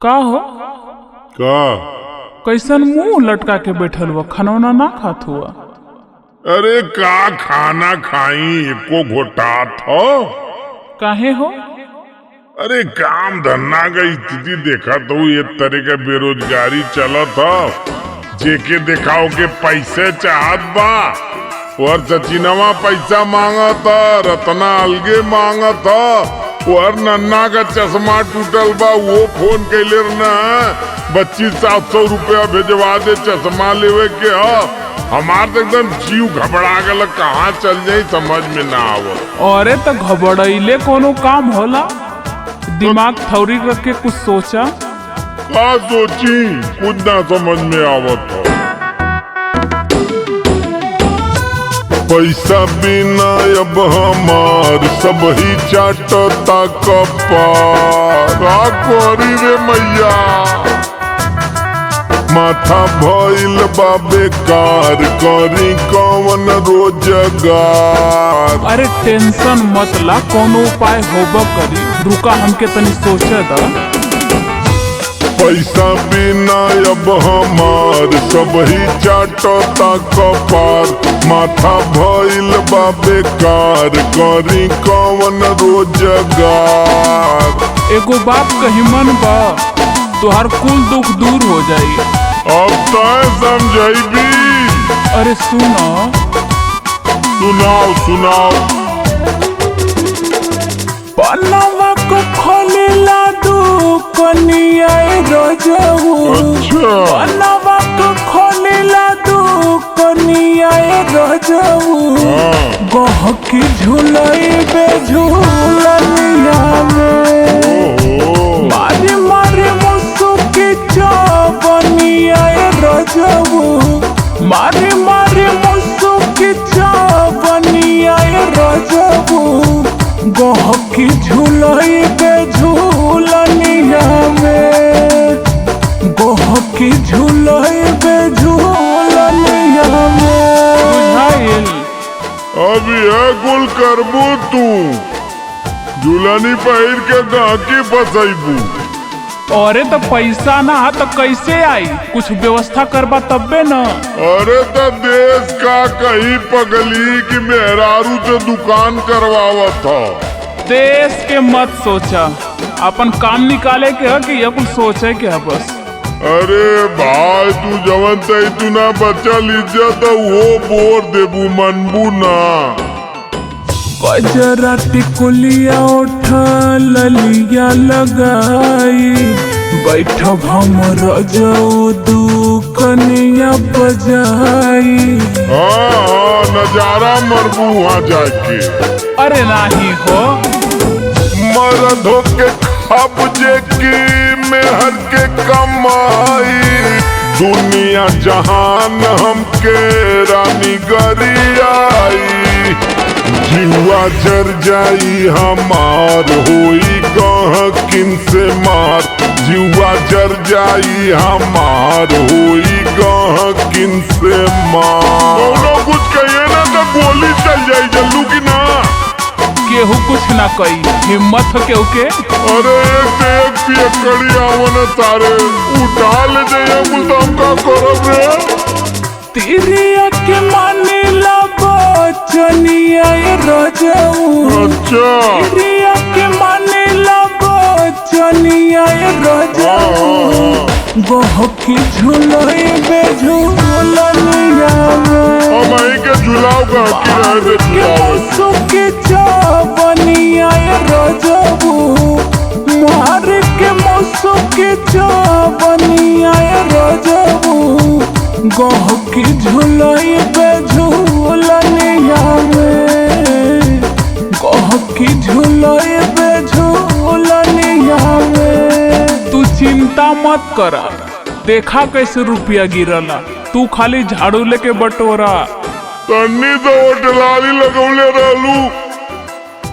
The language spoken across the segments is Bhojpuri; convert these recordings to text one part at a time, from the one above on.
का हो? का? कैसन मुंह लटका के बैठल हुआ, खाना ना खात हुआ? अरे का खाना खाई, एको घोटात हो। काहे हो? अरे काम धंधा का स्थिति देखा तो ये तरह का बेरोजगारी चलत हो। जेके दिखाओ के पैसे चाहत बा और सचिनवा पैसा मांगत, रत्ना अलगे मांगत, और नन्ना का चश्मा टूटल बा वो फोन कैले न 2500 रुपया भेजवा दे चश्मा लेवे के हो। हमार तो एकदम जीव घबरा गल, कहाँ चल जाई समझ में ना आवो। अरे तो घबराइले कोनो काम होला? दिमाग थौरी रख के कुछ सोचा। का सोची, कुछ ना समझ में आवत हो। पैसा बिना अब हमार सब ही चाटता कपार, का करी रे मैया। माथा भइल बा बेकार, करी कौन रोजगार। अरे टेंशन मत ला, कोनो उपाय होबा करी। रुका हमके तनी सोचे दा। पैसा बिना अब हमार सब ही चाटता कपार, माथा भइल बा बेकार, करी कौन रोजगार। एगो बात कही मन बा, तोहर कुल दुख दूर हो जाई। अब तय समझाइबी। अरे सुनो। सुनाओ सुनाओ। पन्नावा को खोलेला दुकनिया रोजहू। अच्छा। पन्नावा को खोलेला दुकनिया रोजहू। गहकी झुलई बे झूलनिया में। मारी मारी मुसुकी चबनिया रोजहू। मारी मारी मुसुकी चबनिया रोजहू। गहकी झुलई बे झूलनिया में। गहकी झुलई बे झूलनिया में। अब यह गुल करबू तू, झूलनी पहिर के गाकी फसैबू। अरे तो पैसा ना तो कैसे आई? कुछ व्यवस्था करबा तब्बे न। अरे तो देश का कहीं पगली की मेहरारू से दुकान करवावत हो। देश के मत सोचा, अपन काम निकाले के है कि ये कुछ सोचे के है बस। अरे भाई तू जवन तई तू ना बचल इज्जत वो बोर देबू मनबू ना। गजरा टिकुलिया उठा ललिया लगाई, बैठब हम रजऊ दुकनिया बजाई। हाँ नजारा मरबू वहाँ जाके। अरे नाही हो। मरद होके खबजे की मेहर के कमाई, दुनिया जहान हमके रानी गरियाई। जीवा जर जाई हमार होई गहकिन से मार, जीवा जर जाई हमार होई गहकिन से मार। कौनो कुछ कहिए ना तो गोली चल जाई जल्लू की ना। केहू कुछ ना कही, हिम्मत हो केहू के। अरे एक से एक पियकड़ी आवन तारे उठा ले जाइए गुलदाम का करब रे। तिरिया के मानेला बचनिया रजऊ। अच्छा। तिरिया के मानेला बचनिया रजऊ। गहकी झुलई बे झूलनिया में। अब आई के झुलाओ का की रहे दे झुलाओ। मुसुकी चबनिया रजऊ। मार के मुसुकी चबनिया रजऊ। गहकी झुलई बे झूलनिया में। गहकी झुलई बे झूलनिया में। तू चिंता मत करा, देखा कैसे रुपया गिरला। तू खाली झाड़ू लेके बटोरा। तन्नी तो होटलाली लगौले रहलू,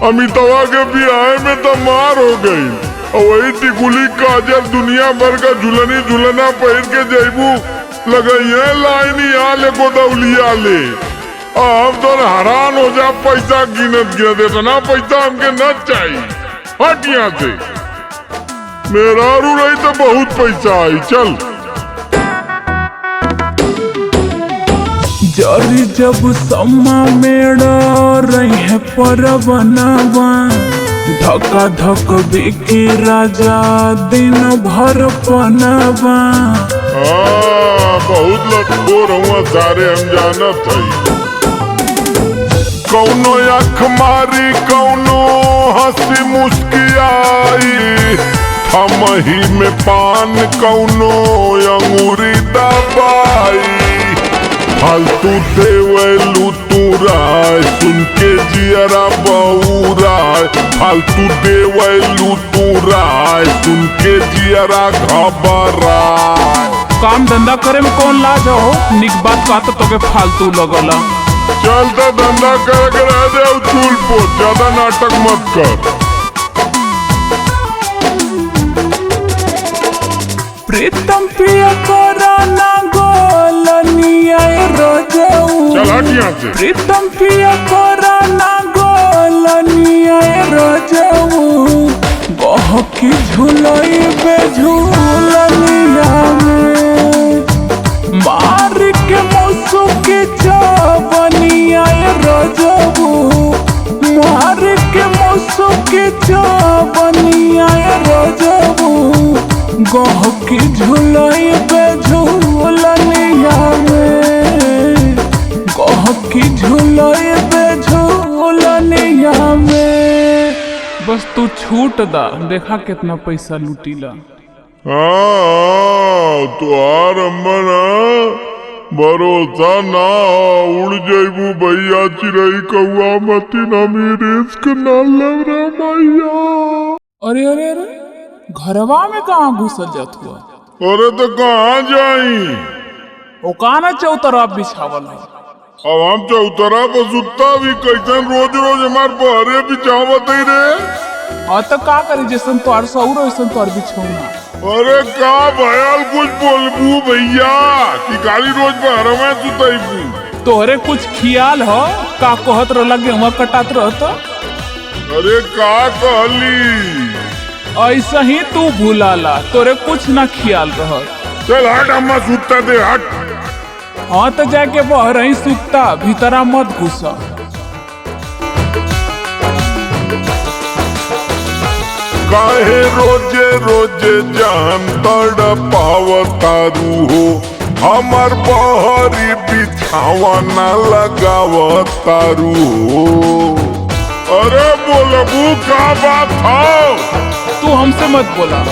अमितवा के बियाह में तो मार हो गई। और वही टिकुली काजल दुनिया भर का झुलनी झुलना पहिर के जैबू लगाइए लाइनी आले गोदौलिया ले। हम तो हैरान हो जा, पैसा गिनत गिनत इतना पैसा हमके न चाहिए। हट यहाँ से। मेहरारू रही तो बहुत पैसा आई। चल जरी जब सम्मा मेड़ा रही है पर बनावा धक्का धक बिकी राजा दिन भर पनावा। बहुत लटको रहुआ सारे हम जानत हई। कौनो अख मारी कौनो हंसी मुस्कियाई हमही में पान कौनो अंगूरी दबाई। फालतू देवलू तू राय सुन के जियरा बउराय। फालतू देवलू तू राय सुन के जियरा घबराय। काम धंधा करे में कौन लाज हो, निक बात कहता तो के फालतू लगला। चल तो धंधा कर रह दे चूल पो, ज्यादा नाटक मत कर। प्रीतम पिया कोराना गोलनिया रोजऊ। चल हट यहाँ से। प्रीतम पिया कोराना गोलनिया रोजऊ बहकी झुलई बे झूलनिया में मार के मौसू के चावनिया रोजऊ मार के मौसू के चावनिया रोजऊ गहकी झुलई बे झूलनिया में गहकी झुलई बे झूलनिया में। बस तू छूट दा, देखा कितना पैसा लूटीला। तुहार अम्मन भरोसा ना उड़ जैबू भैया चिरई कौआ मती नमी रिस्क न लव रे भैया। अरे अरे अरे घरवा में कहाँ घुसल जात हुआ? अरे तो कहाँ जाई? वो काना चौतरा बिछावल है। अब हम चौतरा पर सुता भी कैसन रोज रोज हमार पहरे बिछावत ही रे। हाँ तो का करी जैसन तोर सौर वैसन तोर बिछौना। अरे का भयाल कुछ बोलबू भैया कि गाड़ी रोज पहरे में सुताईबू। तोहरे कुछ खियाल हो का कहत रह लगे वहाँ कटात रहता। अरे का कहली? ऐसा ही तू भूलाला, तोरे कुछ ना खियाल रह। चल हट अम्मा सुता दे हट। हाँ तो जाके बहर ही सुता, भीतरा मत घुसा। काहे रोजे रोजे जान तड़पावतारू हो हमार बहरी बिछावा न लगावतारू हो। अरे बोलबू का बात हो? तू हमसे मत बोला।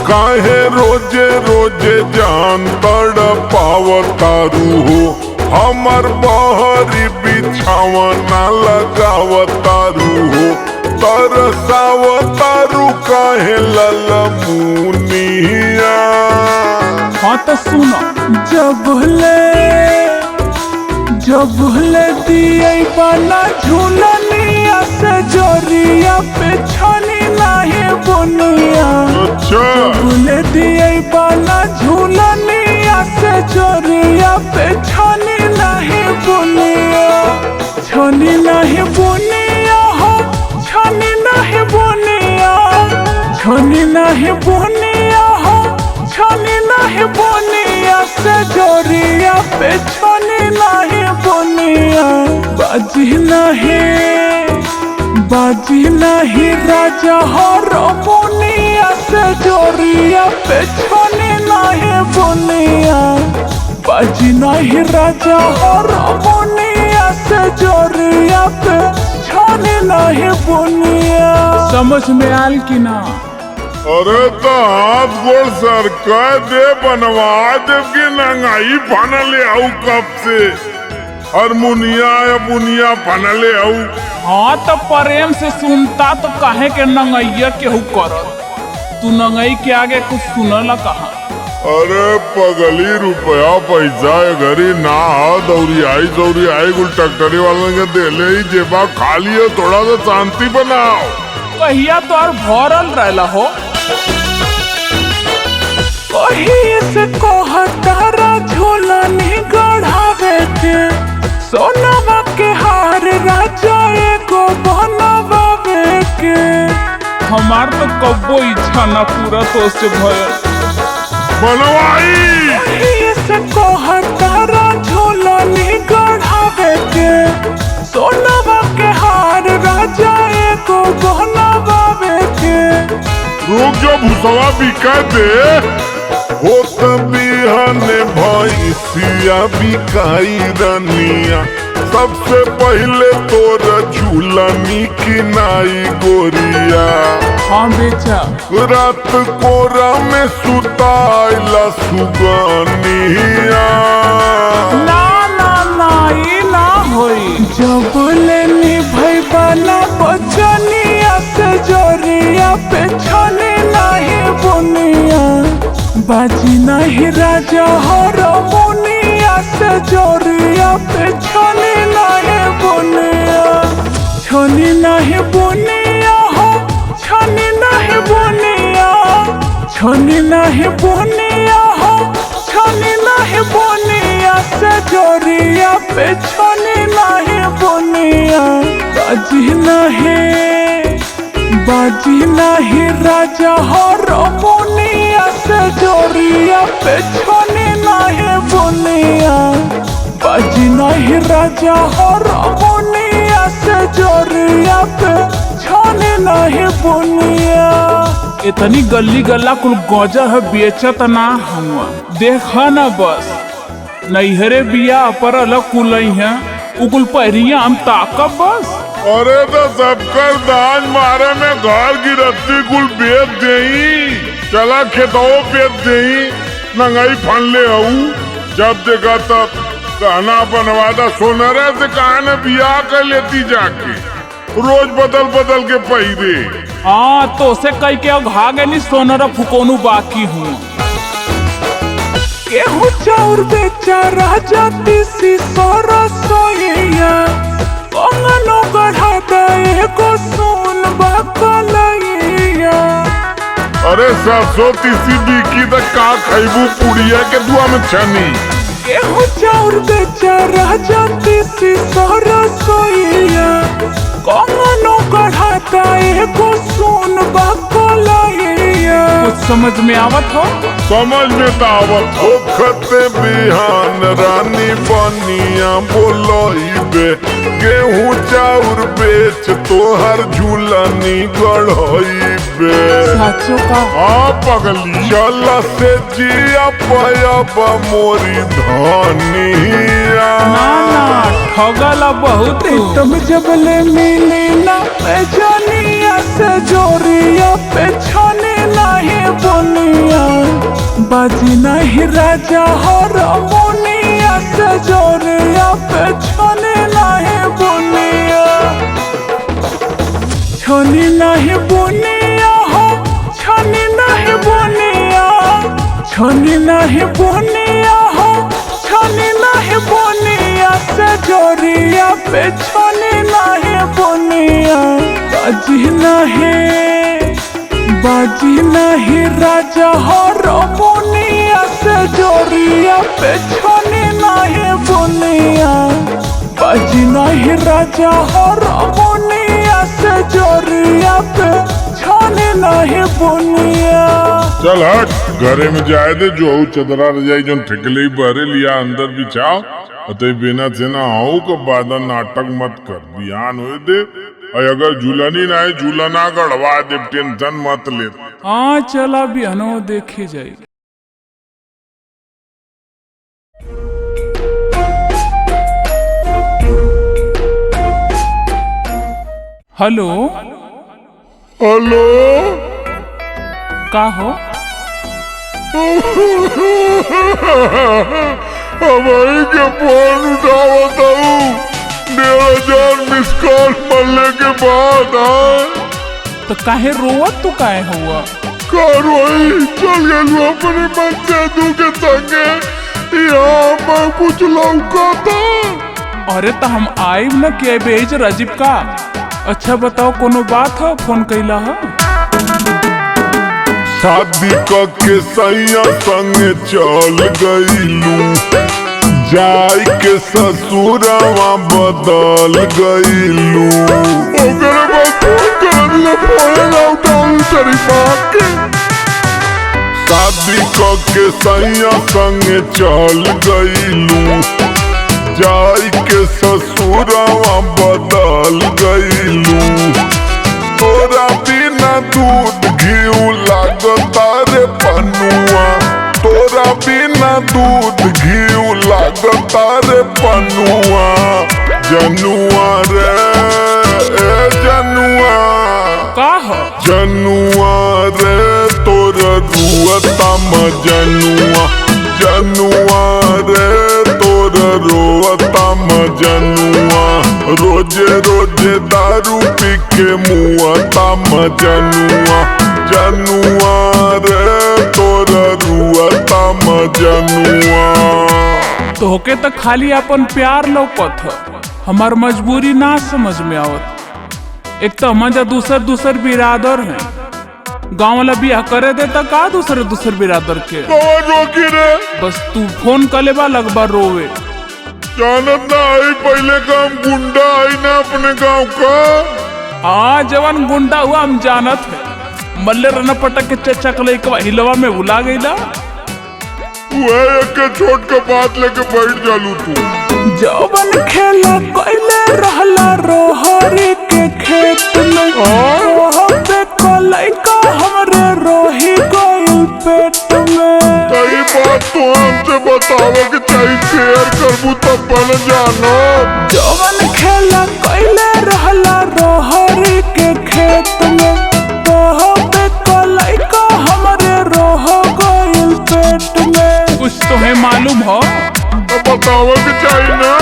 काहे रोजे रोजे जान तड़पावतारू हो हमार बहरी बिछावा न लगावतारू हो। तरसावतारू काहे ललमुनिया। हाँ तो सुनो जबले दिए बना झूलनिया से जोरिया पे छनी नाही बुनिया। अच्छा जबले दिए बना झूलनिया से जोरिया पे छनी नाही बुनिया। छनी नाही बुनिया हो छनी नाही बुनिया। छनी नाही बुनिया हो छनी नाही बुनिया से जोरिया पे छनी नाही बुनिया। बाजी नहीं राजा हो रमुनिया से जोरिया पे छनी नाही बुनिया। बाजी नहीं राजा हो रमुनिया से जोरिया पे छनी नाही बुनिया। समझ में आल की ना? अरे तो हाथ गोड़ सरकार दे बनवा दे के नंगाई फनले आऊ कब से हारमोनिया या बुनिया फनले आऊ। हाँ तो प्रेम से सुनता तो काहे के नंगैया केहू करत। तू नंगई के आगे कुछ सुनला कहा? अरे पगली रुपया पैसा घरी ना दौरी आई गुल ट्रैक्टरी वाले के दे ले जेबा खाली है थोड़ा सा शांति बनाओ। कहिया तो और भरल रहला हो। कहीं से कहतारा झूलनी गढ़ावे के सोनवा के हार राजा एगो बनवावे के। हमार तो कब्बो इच्छा ना पूरा तो से भयल बनवाई से कहतारा झूलनी गढ़ावे के सोनवा के हार राजा एको गहनावे के रुक जो भूसवा बिका दे होत बिहाने भैंसिया बिकाई रनिया सबसे पहले तोरा झूलनी किनाई गोरिया हाँ बेचा रात कोरा में सुताइला सुगनिया ना ना ना ई ना होई जब लेनी भई वाला बचनिया से जोरिया पे छने नहीं बुनिया बाजी नहीं राजा हर मुनिया से जोरिया पे छने नहीं बुनिया छने नहीं बुनिया हो छने नहीं बुनिया छने नहीं बुनिया हो छने नहीं बुनिया से जोरिया पे छने नहीं बुनिया बाजी नहीं राजा हर मुनिया से जोरिया पे छने नहीं बुनिया बाजी नहीं राजा हर मुनिया से जोरिया पे छने नहीं बुनिया इतनी गली गला कुल गौजा है बेचत ना हुआ देखा ना बस नैहरे बिया पर अलग कुलई है उकुल पहिरिया हम ताकब बस अरे तो सबकर दान मारे में घर गिरफ्ती कुल बेच देई चला खेतों बेच देई नंगाई फन ले आऊ जब देखा तब कहना बनवादा सोनरे से कहना बियाह कर लेती जाके रोज बदल बदल के पहिरे हाँ तो से कई के घागे नहीं सोनरा फुकोनू बाकी हूँ केहू चाउर बेचा राजा तीसी सोरा सोया कंगनो गढ़ाता एको सोन बकलैया अरे 730 बिकी तो का खैबू पुड़िया के दुआ में छनी केहू चाउर बेचा राजा तीसी सोरा सोया कंगनो गढ़ाता एको सोन बकलैया कुछ समझ में आवत हो समझ में तो आवत हो खते बिहान रानी बनिया बोलइबे गेहूं चाउर बेच तोहर झूलनी गढ़इबे साचो का हाँ पगली चल से जिया पयब मोरी धनिया ना ना ठगला बहुत तुम जब ले मिली ना पैजनिया से जोरिया पे छने नहीं बुनिया बाजी नहीं राजा हर मुनिया से जोरिया पे छने नहीं बुनिया छने नहीं बुनिया हो छने नहीं बुनिया छने नहीं बुनिया हो छने नहीं बुनिया से जोरिया पे छने नहीं बुनिया बाजी नहीं राजा हर मुनिया से जोरिया पे छने नहीं बुनिया बाजी नहीं राजा हर मुनिया से जोरिया पे छने नहीं बुनिया चल हट घरे में जाए दे जो चदरा रजाई जो ठिकले बहरे लिया अंदर बिछाओ अतः बिना से ना आओ को बादा नाटक मत कर बिहान हो दे और अगर झूलनी ना है झूलना गड़वा दे टेंशन मत ले हाँ चला बिहनो देखी जाए हेलो हेलो का हो हमारी के फोन उठावत हूँ 1,500 मिस कॉल मिलने के बाद तो काहे रोवत तू काहे हुआ कार्रवाई चल गए अपने बच्चे के संगे यहाँ मैं कुछ लौका था अरे तो हम आइब न के बेच राजीव का अच्छा बताओ कोनो बात है फोन कैला है शादी के सैया संग चल गईलू जाय के ससुरवा बदल गईलू ओकरे बाद फोन कर ले फोन उठा तेरी माँ के। शादी के सैया संगे चल गईलू, जाई के ससुरवा बदल गईलू। तोरा बिना दूध घी लागता रे पनुआ, तोरा बिना दूध घी लागता रे पनुआ। जनुआ रे ए जनुआ का हो जनुआ रे तोर रुअता मजनुआ, जनुआ रे तोर रोअता मजनुआ। रोजे रोजे दारू पी के मुआता मजनुआ, जनुआ रे तोर रुअता मजनुआ। तोहके तो खाली अपन प्यार लौकत ह, हमार मजबूरी ना समझ में आवत। एक तो मजा दूसर बिरादर है, गाँव वाला बियाह करे दे तो का दूसर बिरादर के। रोकी रे बस तू फोन कर लेबा लगबा रोवे। जानत ना आई पहले काम गुंडा आई ना अपने गांव का। हाँ जवान गुंडा हुआ हम जानत है, मल्ले रन पटक के चचा कल हिलवा में बुला गईला। वह एक छोट का बात लेके बैठ जालू तू। जवन खेला कोइले रहला रोहरी के खेत में, पे कोलाई का हमरे रोही गोइल पेट में। कई बात तो हमसे बतावे कि चाहिए शेयर करबू तब बन जानो। जवन खेला कोइले रहला रोहरी के खेत में, पे कोलाई का हमरे रोह गोइल पेट में। कुछ तो है मालूम हो तो बतावे कि चाहिए ना।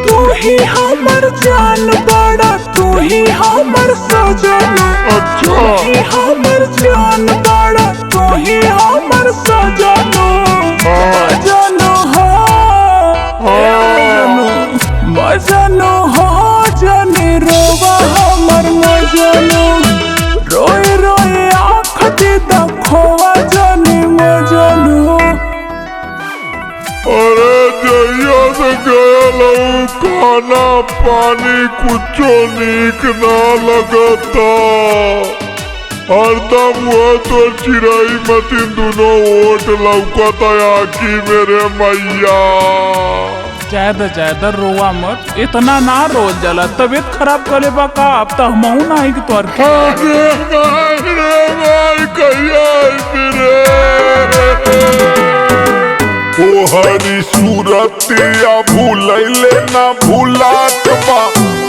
तू ही हमर जान बड़ा, तू ही हमर सजन। अच्छा तू ही हमर जान बड़ा, तू ही हमर सजन। मजनू हो मजनू हो जनी रोवा हमर मजनू। रोए रोए आँख दीदा खोवा जनी मजनू। अरे जइया से गया खाना पानी कुछो नीक ना लगता। हरदम हुआ तो चिराई मतीन दोनों ओट लौकता आखी मेरे मैया। ज्यादा रोवा मत, इतना ना रोल जाला, तबीयत खराब करे बा का। अब तो हमहू ना है कि तोर अरे भाई कहिया फिरे ओ हरी सूरतिया भूलैले ना भूलात बा।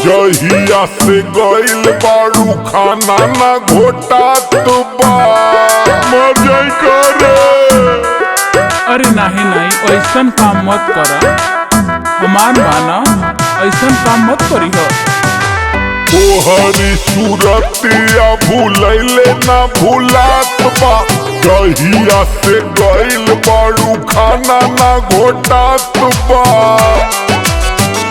जहिया से गइल बाड़ू खाना ना घोटात बा। मर जाई करे। अरे नहीं ऐसन काम मत करा, हमार माना ऐसन काम मत करी हो। तोहरी सूरतिया भूलैले ना भूलात बा। जहिया से गइल बाड़ू खाना ना घोटात बा।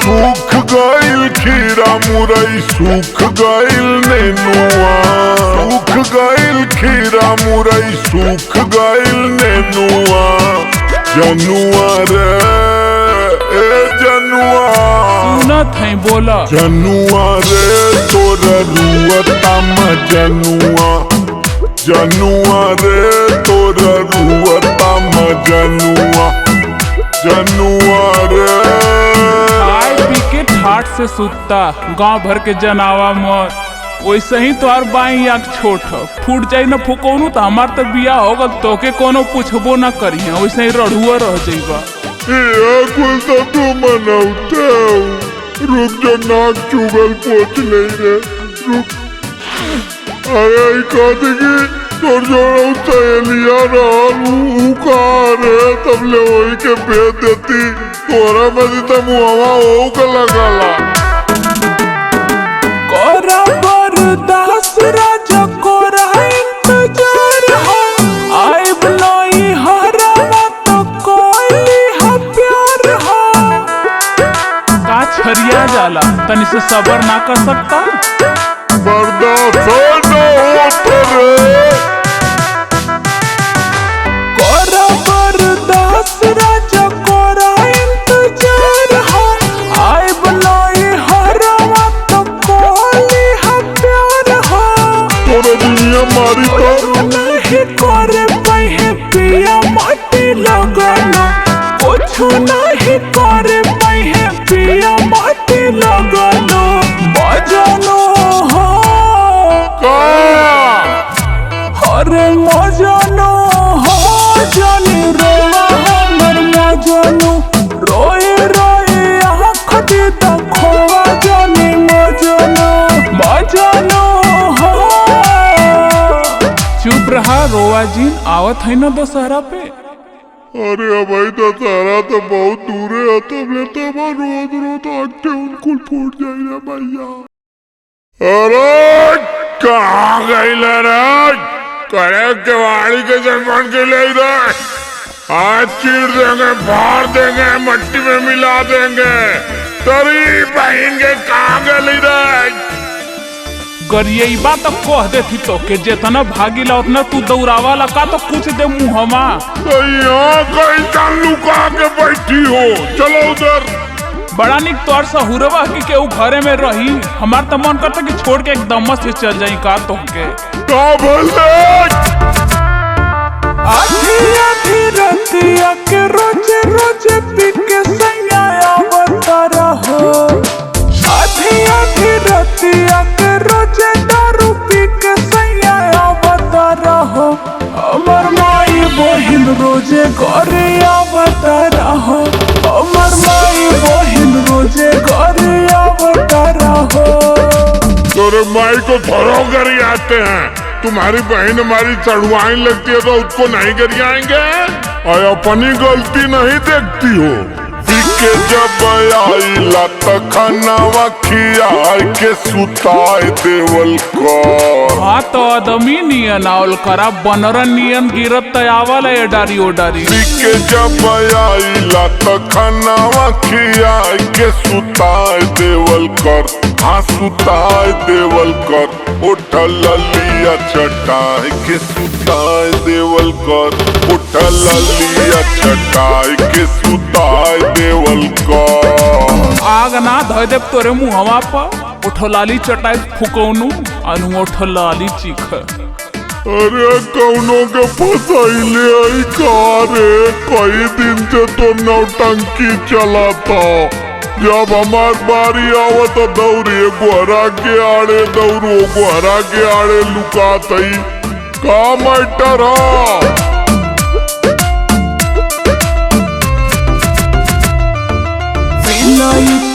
सूख गइल खीरा मुरई, सूख गइल नेनुआ। सूख गइल खीरा मुरई, सूख गइल नेनुआ। जनुआ रे ए जनुआ सुनत है बोला। जनुआ रे तोर रुअता मजनुआ, जनुआ रे तोर रुअता मजनुआ। जनुआ रे खाए पी के ठाट से सुतता, गांव भर के जनावा मत। वैसे ही तोहार बाई आँख छोट ह, फूट जाई न फुकौनू तो हमार तो बिया होगल, तोके कोनो पूछबो न करी। वैसे ही रढ़ुआ रह जाइबा। कुल तो तू मनौते हो। रुक जो नाक चुगल पोछ ले रे रुक। अरे कहते कि तोर जो सहेलिया रहल कहा रे, तब ले वही के भेज देती। तोरा में तो मुहवा हो के लगाला। कोरा बरदास राजा कोरा इंतजार हो। आइब नहीं हरावा तो कोई हा प्यार हो। का छरिया जाला तनी से सबर ना कर सकता। बर्दाश्त न होत रे। कोरा बरदास राजा कोरा इंतजार हो। आइब नहीं हरावा तो कोई हा प्यार हो। अरे मजनू हो जानी रोवा हमर मजनू रोई रोई आँख दी खोवा जानी मजनू मजनू हो। चुप रहा रोवा जी, आवत है ना दशहरा पे। अरे भाई दशहरा तो बहुत दूर है, तब रोज रोज आटे उनको फूट जाए भैया। अरे कहाँ गई रे? करे केवाड़ी के जन्मन के ले रहे, आज चीर देंगे, फाड़ देंगे, मट्टी में मिला देंगे। तरी बहन के कहाँ गई रे? गरियबा तो कह देती तो के जितना भागीला उतना तू दौड़ावा लगा तो कुछ दे मुहमा। तो यहाँ कहीं लुका के बैठी हो, चलो उधर। बड़ा निक तोर सहुरवा की के घरे में रही, हमार तो मन करता कि छोड़ के एकदम से चल जाई का तो के। का भले आधी आधी रतिया के रोजे रोजे पी के सैया आवता रहो। आधी आधी रतिया के रोजे दारू पी के सैया आवता रहो। हमर माई बहिन रोजे घरे आवता रहो। हमर माई बहिन रोजे घरे आवता रहो। तोरे माई को थोड़ा गरी आते हैं, तुम्हारी बहन हमारी चढ़वाई लगती है तो उसको नहीं गरियाएंगे और अपनी गलती नहीं देखती हो। के जब आईला तखनवा खियाई के सुताई देवल कर। हाँ तो आदमी नियन आवल करा, बनरन नियन गिरत आवल है डारी ओडारी। के जब आईला तखनवा खियाई के सुताई देवल कर। हाँ सुताई देवल कर, उठल लिया चटाई के सुताई देवल कर। उठल लिया चटाई के सुताई देवल कर। आग ना धो देव तोरे मुहवा पर, उठलाली चटाई फुकौनु अनु उठलाली चीख। अरे कौनो के फसाइले आई कारे, कई दिन से तो नौटंकी चला था। जब हमार बारी आवत दौड़े गोहरा के आड़े, दौड़ो गोहरा के आड़े लुका तई का मैटर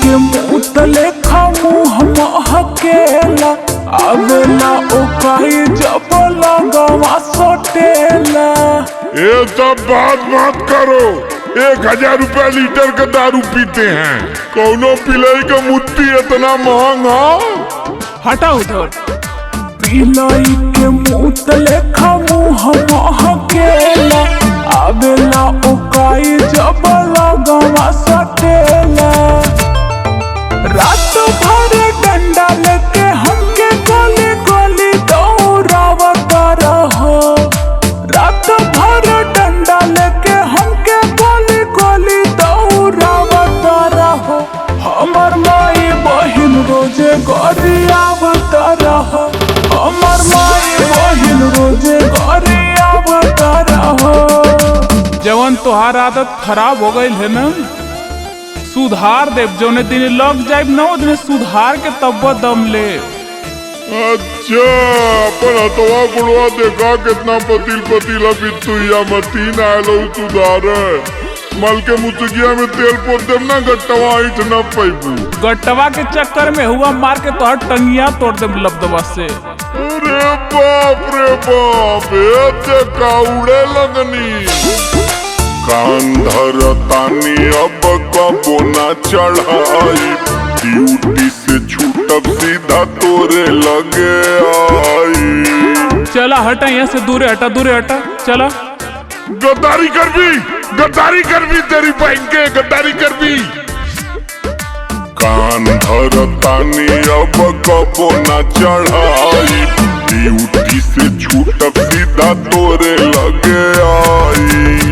के मुँह लेखा मुँह महकेला आवेला ओकाई जब लगवा सटेला। ये सब बात मत करो, 1000 रुपया लीटर का दारू पीते हैं, कौनो पिलाई का मुट्ठी इतना महंगा। हटा उधर। पिलाई के मुँह लेखा मुँह महकेला आवेला ओकाई जब लगवा सटेला। रात भर डंडा लेके हमके गोली गोली दौड़ावता रहो। रात भर डंडा लेके हमके गोली गोली दौड़ावता रहो। हमर माई बहिन रोजे घरे आवता रहो। हमर माई बहिन रोजे घरे आवता रहो। जवन तोहार आदत खराब हो गई है ना, सुधार देव, जौने दिन लग जाए न दिन सुधार के तब दम ले। अच्छा पर हतवा गुड़वा देखा कितना पतीला पितुया मतीन आलो सुधार। मल के मुसगिया में तेल पोत देव ना, गट्टवा ईट न पैबू। गट्टवा के चक्कर में हुआ मार के तोहर टंगिया तोड़ देव लबदबा से। अरे बाप रे बाप, ये का उड़े लगनी। कान धरतानी अब कबो ना चढ़ाई, ड्यूटी से छूटब सीधा तोरे लगे आई। चला हटा यहाँ से, दूरे हटा दूरे हटा, चला। गद्दारी कर भी तेरी बहन के गद्दारी कर भी। कान धरतानी अब कबो ना चढ़ाई, ड्यूटी से छूटब सीधा तोरे लगे आई।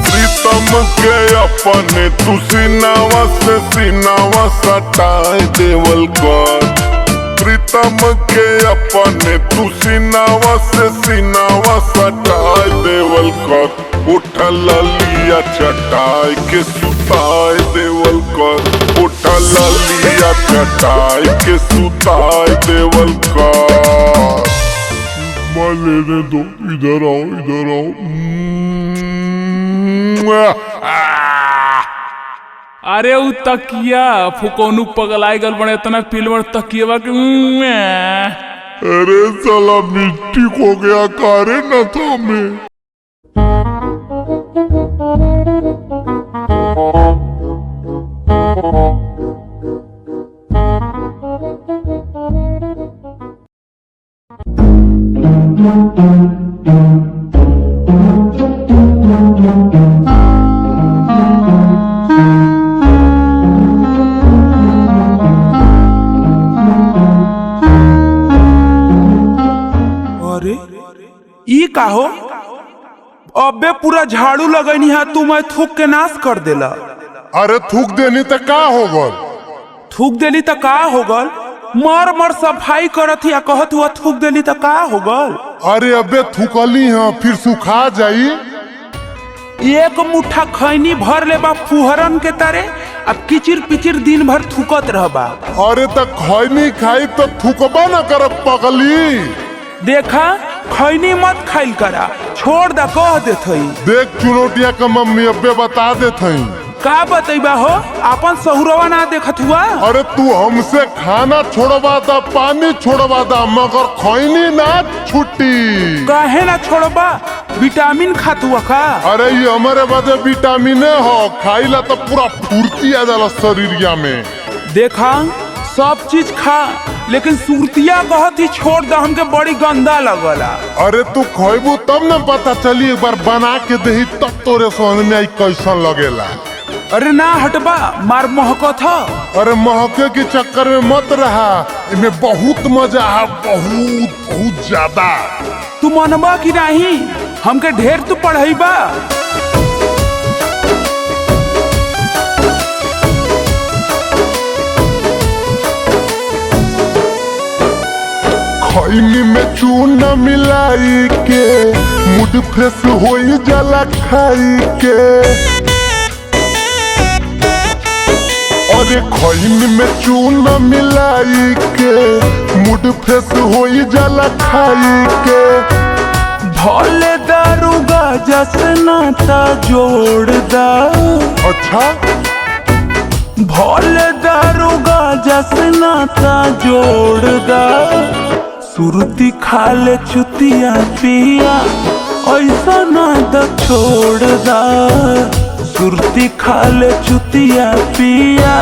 प्रीतम के अपने तू सीनावा से सीनावा सटाए देवल कर। प्रीतम के अपने तू सीनावा से सीनावा सटाए देवल कर। उठल लिया चटाई के सुताए देवल कर। उठल लिया चटाई के सुताए देवल कर। चुम्मा लेने दो, इधर आओ इधर आओ। अरे उ तकिया फुकोनू पगलाई गल बने इतना पिलवर तकिया के। अरे साला मिट्टी खो गया कारे न था में। ई का हो? अबे पूरा झाड़ू लगनी है तू, मैं थूक के नाश कर देला। अरे थूक देनी तो का हो गल? थूक देली तो का हो गल? मर मर सफाई करत ही कहत हुआ थूक देली तो का हो गल? अरे अबे थूकली है फिर सुखा जाई। एक मुट्ठा खैनी भर ले बा फुहरन के तारे, अब किचिर पिचिर दिन भर थूकत रहबा। अरे तो खैनी खाई तो थूकबा न कर पगली। देखा खैनी मत खाइल करा, छोड़ दा कह देत हई। देख चुनौतिया का मम्मी अब्बे बता देत हई। का बतैबा हो? अपन सहुरवा ना देखत हुआ? अरे तू हमसे खाना छोड़वा दा, पानी छोड़वा दा, मगर खैनी ना छुट्टी। काहे ना छोड़बा? विटामिन खात हुआ का? अरे ये हमारे बदे विटामिन हो, खाइला तो पूरा फुर्ती आ जाला शरीरिया में। देखा सब चीज खा, लेकिन सुरतिया कहत ही छोड़ दा, हमके बड़ी गंदा लगला। अरे तू खैबू तब न पता चली, एक बार बना के दही तब तोरे समझ में आई कैसन लगेला। अरे ना हटबा, मार महकत ह। अरे महके के चक्कर में मत रहा, इनमें बहुत मजा है, बहुत बहुत ज्यादा। तू मनबा कि नहीं? हमके ढेर तू पढ़ाईबा। खैनी में चूना मिलाई के मूड फ्रेश हो जाला खाई के। अरे खैनी में चूना मिलाई के मूड फ्रेश हो जाला खाई के। भोले दारू गाजा से नाता जोड़ दा। अच्छा भोले दारू गाजा से नाता जोड़ दा। सुरती खा ले चुतिया पिया, ऐसा ना द छोड़ दा। सुरती खा ले चुतिया पिया,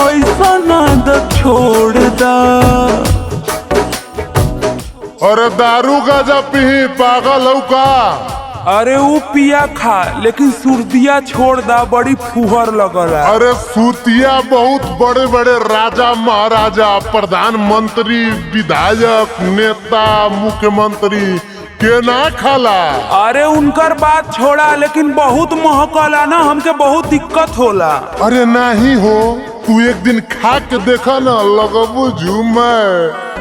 ऐसा ना द छोड़ दा। अरे दारू गाजा पी पागल हो का? अरे वो पिया खा, लेकिन सुरतिया छोड़ दा, बड़ी फुहर लगला। अरे सुतिया बहुत बड़े बड़े राजा महाराजा, प्रधानमंत्री, विधायक, नेता, मुख्यमंत्री के ना खाला। अरे उनकर बात छोड़ा, लेकिन बहुत महकला ना, हमके बहुत दिक्कत होला। अरे नहीं हो, तू एक दिन खा के देखा ना, लगबू झूमे।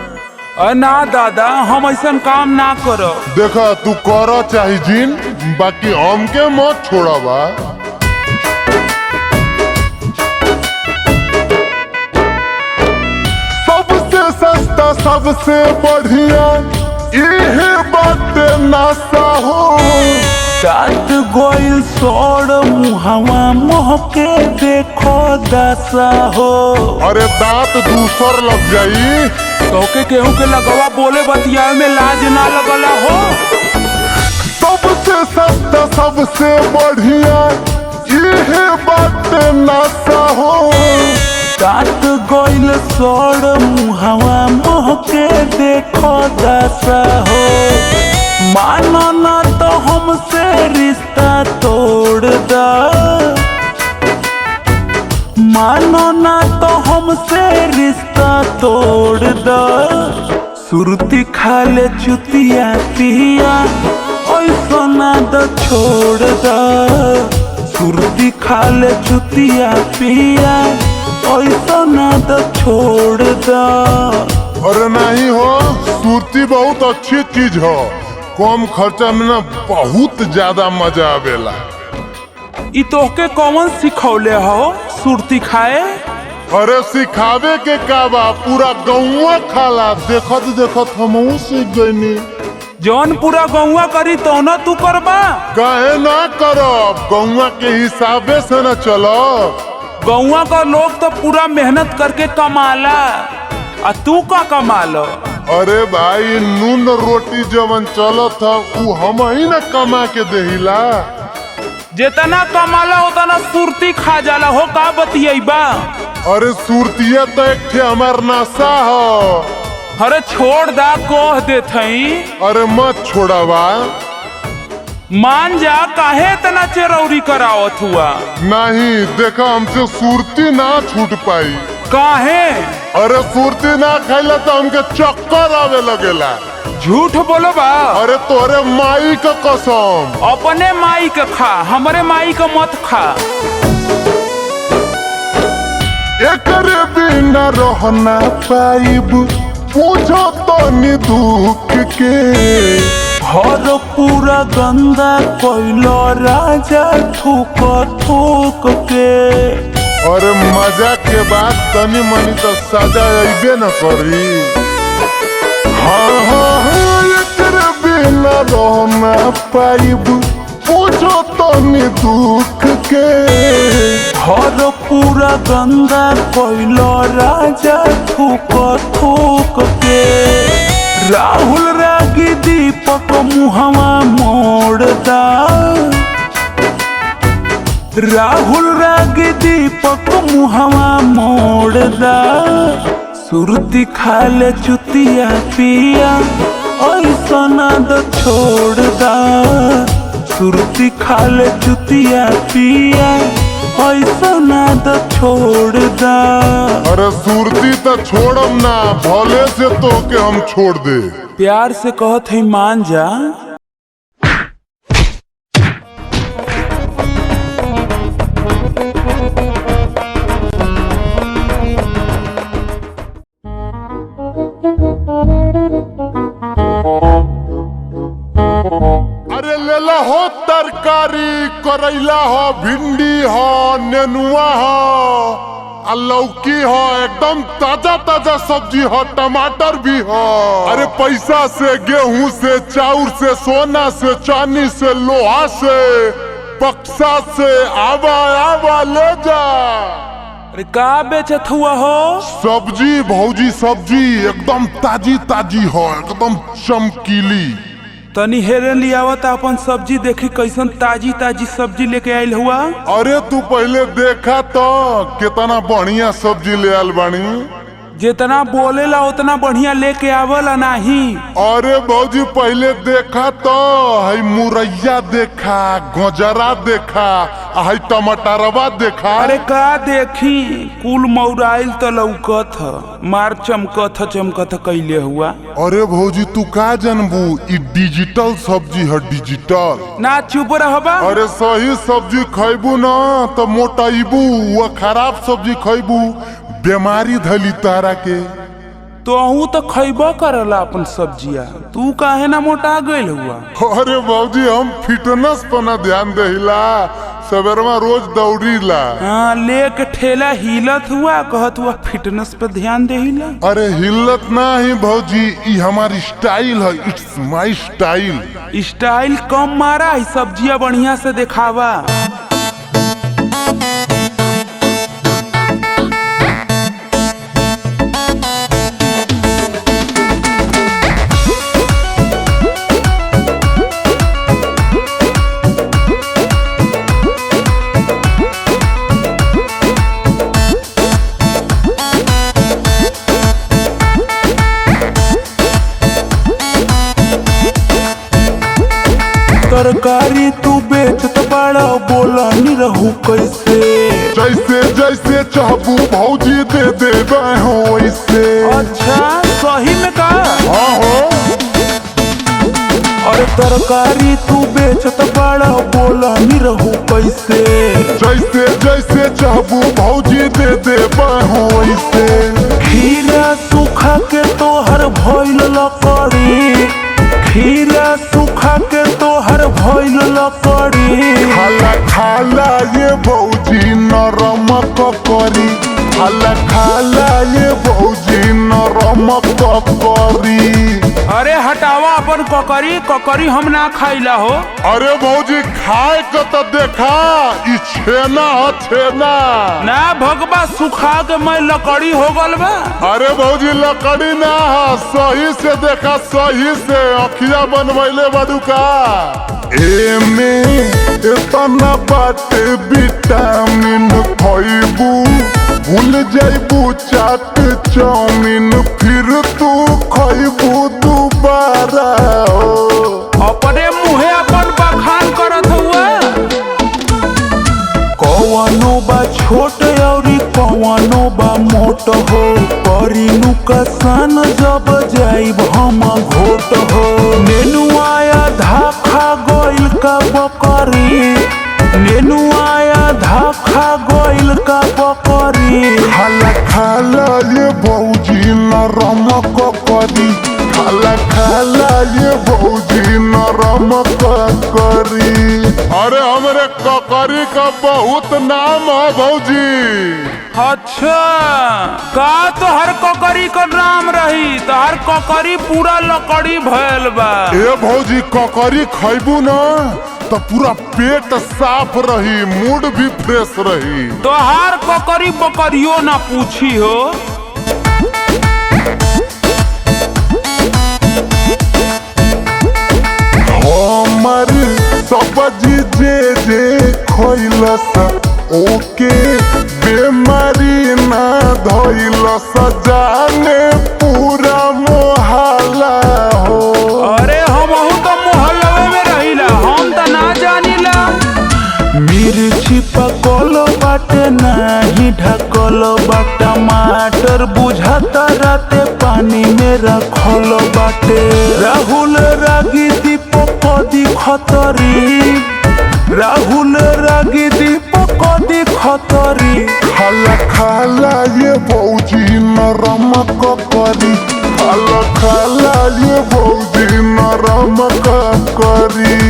ना दादा, हम ऐसा काम ना करो। देखा तू कर चाहे जिन, बाकी हमके मत छोड़ाबा। सबसे सस्ता सबसे बढ़िया इहे बाटे नासा हो। दांत गोइल सोड़ मुहावा महके देखो दशा हो। अरे दांत दूसर लग जाई। तोके केहू के लगवा बोले बतिया में लाज ना लगला हो। सबसे सस्ता सबसे बढ़िया इहे बाटे नासा हो। दांत गोइल सोड़ मुहावा महके देखो दशा हो। मानो ना तो हमसे रिश्ता तोड़ दा। मानो ना तो हमसे रिश्ता तोड़ दा। सुरती खा ले चुतिया पिया, ऐसा ना द छोड़ दा। सुरती खा ले चुतिया पिया, ऐसा ना द छोड़ दा। अरे नहीं हो, सुरती बहुत अच्छी चीज हो, कम खर्चा में ना बहुत ज्यादा मजा आवेला। ई तोहके कौन सिखौले हो सुरती खाए? अरे सिखावे के का बा, पूरा गौवा खाला। देखत देखत हमहू सीख गईनी। जौन पूरा गौवा करी तो न तू करबा। काहे ना करब, गौवा के हिसाबे से न चलो। गौवा का लोग तो पूरा मेहनत करके कमाला, आ तू का कमालो। अरे भाई नून रोटी जवन चलत था उ हम ही न कमा के देहिला। जितना कमाला उतना सुरती खा जाला हो, का बतियैबा। अरे सुरतिया तो एक ठे हमार नशा हो। अरे छोड़ दा, कह देथई। अरे मत छोड़ावा। मान जा, काहे इतना चरौरी करावत हुआ। नहीं देखा, हमसे सुरती ना छूट पाई। काहे? अरे सुरती ना खाइला तो हमके चक्कर आवे लगेला। झूठ बोलो बा। अरे तोरे माई का कसम। अपने माई के खा, हमरे माई का मत खा। एकरे बिना रहना पाइब, पूछो तो नि दुख के। घर पूरा गंदा कोइलो राजा थूक थूक के। अरे मजा के बाद तनी मनी तो सजा अइबे न करी। हाँ हाँ हाँ, एकरे बिना रहना पाइब, पूछो तो नि दुख के। घर पूरा गंदा कोइलो राजा थूक थूक के। राहुल रागी दीपक मुहवा मोड़दा। राहुल रागी दीपक मुहवा मोड़दा। सुरती खाले चुतिया पिया ऐसा ना द छोड़दा। सुरती खाले चुतिया पिया ऐसा ना द छोड़दा। अरे सुरती तो छोड़म ना, भले से तो के हम छोड़ दे। प्यार से कहत है मान जा। अरे लेला हो तरकारी, करैला हो, भिंडी हो, नेनुआ हो, आ लौकी हो, एकदम ताजा ताजा सब्जी हो, टमाटर भी हो। अरे पैसा से, गेहूं से, चाउर से, सोना से, चांदी से, लोहा से, बक्सा से, आवा आवा ले जा। अरे का बेचत हुआ हो? सब्जी भौजी, सब्जी एकदम ताजी ताजी हो, एकदम चमकीली। तनी हेरे लियावत अपन सब्जी देखी कैसन ताजी ताजी सब्जी लेके आइल हुआ। अरे तू पहले देखा तो कितना बढ़िया सब्जी ले आल बानी। जितना बोलेला उतना बढ़िया लेके आवला नहीं। अरे भौजी पहले देखा तो है मुरैया देखा, गजरा देखा, है टमाटरवा देखा। अरे का देखी, कुल मौराइल तो लौकत ह, मार चमकत कैले हुआ। अरे भौजी तू का जानबू, ई डिजिटल सब्जी है, डिजिटल। ना चुप रहबा। अरे सही सब्जी खैबू ना तो मोटाइबू, वो खराब सब्जी खैबू बीमारी धली तारा के। तो तो खैबा करला अपन सब्जिया, तू काहे ना मोटा गइल हुआ। अरे भौजी हम फिटनेस पर ना ध्यान देहिला, सवेरमा रोज दौड़ीला। हाँ, लेके ठेला हिलत हुआ, कहत हुआ फिटनेस पे ध्यान देहिला। अरे हिलत ना ही भौजी, ई हमारी स्टाइल है, इट्स माय स्टाइल। स्टाइल कम मारा, ही सब्जिया बढ़िया से दिखावा। तरकारी तू बेचत बड़ा, बोला नहीं रहू कैसे। जैसे जैसे चाहबू भौजी दे देबे हो वैसे। अच्छा सही में का? हाँ हो। अरे तरकारी तू बेचत बड़ा, बोला नहीं रहू कैसे। जैसे जैसे चाहबू भौजी दे देबे हो वैसे। खीरा सूखा के तोहर भइल लकड़ी, खीरा सूखा के तोहर भइल लकड़ी। खाला खाला ये भौजी नरम करी, खाला खाला ये भौजी नरम करी। अरे हटावा अपन ककरी ककरी हम ना खाइला हो। अरे भौजी खाए के तो देखा, ई छेना ह छेना। ना भगवा सुखा के मैं लकड़ी हो गल बा। अरे भौजी लकड़ी ना है, सही से देखा, सही से अखिया बनवैले बड़ुका। एमे इतना बात विटामिन खइबू, भूल जाइबू चाट चाउमीन, फिर तू खइबू दोबारा हो। अपने मुहे अपन बखान करत हुआ। कौनो बा छोट औरी कौनो बा मोट हो, करी नुकसान जब जाइब हम घोट हो। नेनुआया धाखा गोइल का बकरी, नेनुआया धाखा गोइल का बकरी। खाला खाला ये भौजी नरम ककरी, खाला खाला ये भौजी नरम ककरी। अरे हमरे ककरी का बहुत नाम है भौजी। अच्छा का तो हर ककरी का नाम रही, तो हर ककरी पूरा लकड़ी भयल बा। ए भौजी ककरी खइबू ना तो पूरा पेट साफ रही, मूड भी फ्रेश रही। तो हर ककरी बकरियो ना पूछी हो। हमर सब्जी जे जे खइलस ओके बेमारी ना धइलस, जाने पूरा मोहल्ला हो। अरे हमहू तो मोहल्लवे में रहिला, हम तो ना जानिला। मिर्ची पकल बाटे नाही ढकल बा, टमाटर बुझाता राते पानी में रखल बाटे। राहुल रागी दीपक दी खतरी, राहुल रागी दीपक दी खतरी। खाला खाला ये भौजी नरम ककरी, खाला खाला ये भौजी नरम ककरी।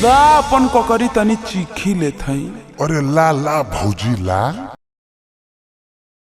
दा अपन ककरी तनी चीखी लेत हई। अरे ला ला भौजी ला।